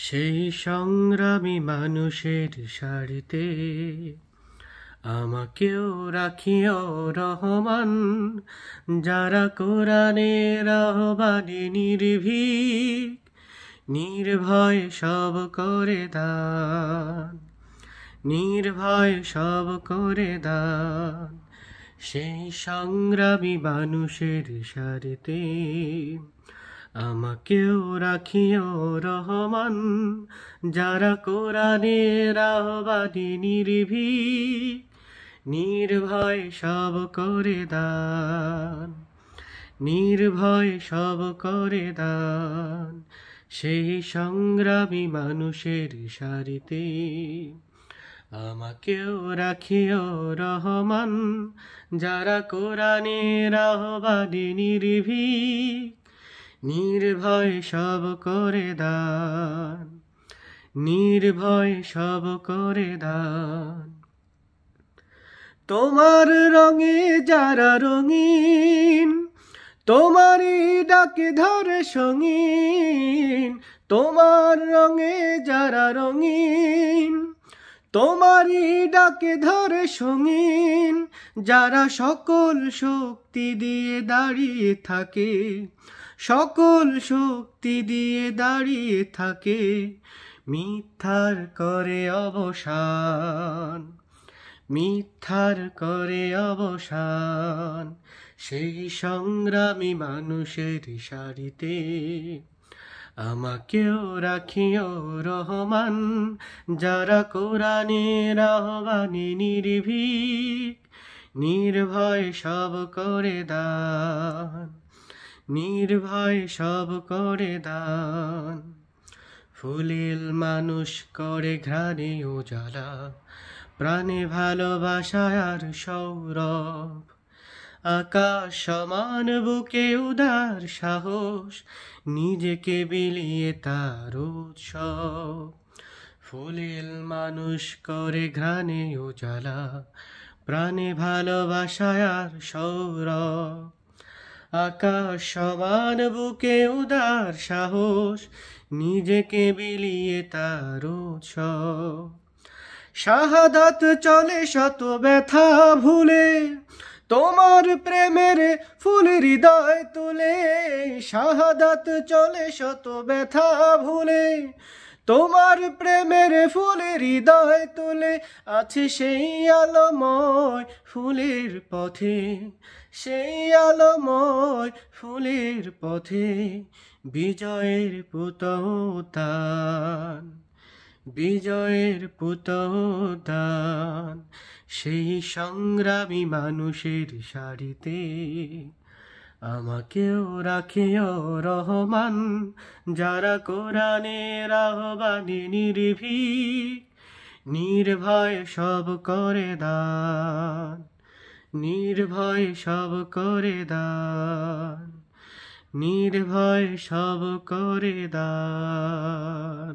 সেই সংগ্রামী মানুষের সারিতে আমাকেও রাখিও রহমান, যারা কোরআনের আহ্বানে নির্ভীক নির্ভয় সব করে দান, নির্ভয় সব করে দান। সেই সংগ্রামী মানুষের সারিতে আমাকেও রাখিও রহমান, যারা কোরআনের আহ্বানে নির্ভীক নির্ভয় সব করে দান, নির্ভয় সব করে দান। সেই সংগ্রামী মানুষের সারিতে আমাকেও রাখিও রহমান, যারা কোরআনের আহ্বানে নির্ভীক নির্ভয় সব করে দান, নির্ভয় সব করে দান। তোমার রঙে যারা রঙিন, তোমারই ডাকে ধরে সঙ্গীন। তোমার রঙে যারা রঙিন, তোমারই ডাকে ধরে সঙ্গীন। যারা সকল শক্তি দিয়ে দাঁড়িয়ে থাকে, সকল শক্তি দিয়ে দাঁড়িয়ে থাকে, মিথ্যার করে অবসান, মিথ্যার করে অবসান। সেই সংগ্রামী মানুষের সারিতে আমাকেও রাখিও রহমান, যারা কোরআনের আহ্বানে নির্ভীক নির্ভয় সব করে দান, নির্ভয় সব করে দান। ফুলেল মানুষ করে ঘ্রাণে উজালা, প্রাণে ভালোবাসায় আর সৌরভ। আকাশ সমান বুকে উদার সাহস, নিজেকে বিলিয়ে তার উৎসব। ফুলেল মানুষ করে ঘ্রাণে উজালা, প্রাণে ভালোবাসায় আর সৌরভ। আকাশ সমান বুকে উদার সাহস, নিজেকে বিলিয়ে তার উৎসব। শাহাদাত চলে শত ব্যথা ভুলে, তোমার প্রেমের ফুল হৃদয় তুলে। শাহাদাত চলে শত ব্যথা ভুলে, তোমার প্রেমের ফুল হৃদয় তুলে। আছে সেই আলোময় ফুলের পথে, সেই আলোময় ফুলের পথে বিজয়ের পুতৌতান, বিজয়ের পুতৌতান। সেই সংগ্রামী মানুষের সারিতে আমাকেও রাখিও রহমান, যারা কোরআনের আহ্বানে নির্ভীক নির্ভয় সব করে দান, নির্ভয় সব করে দান, নির্ভয় সব করে দান।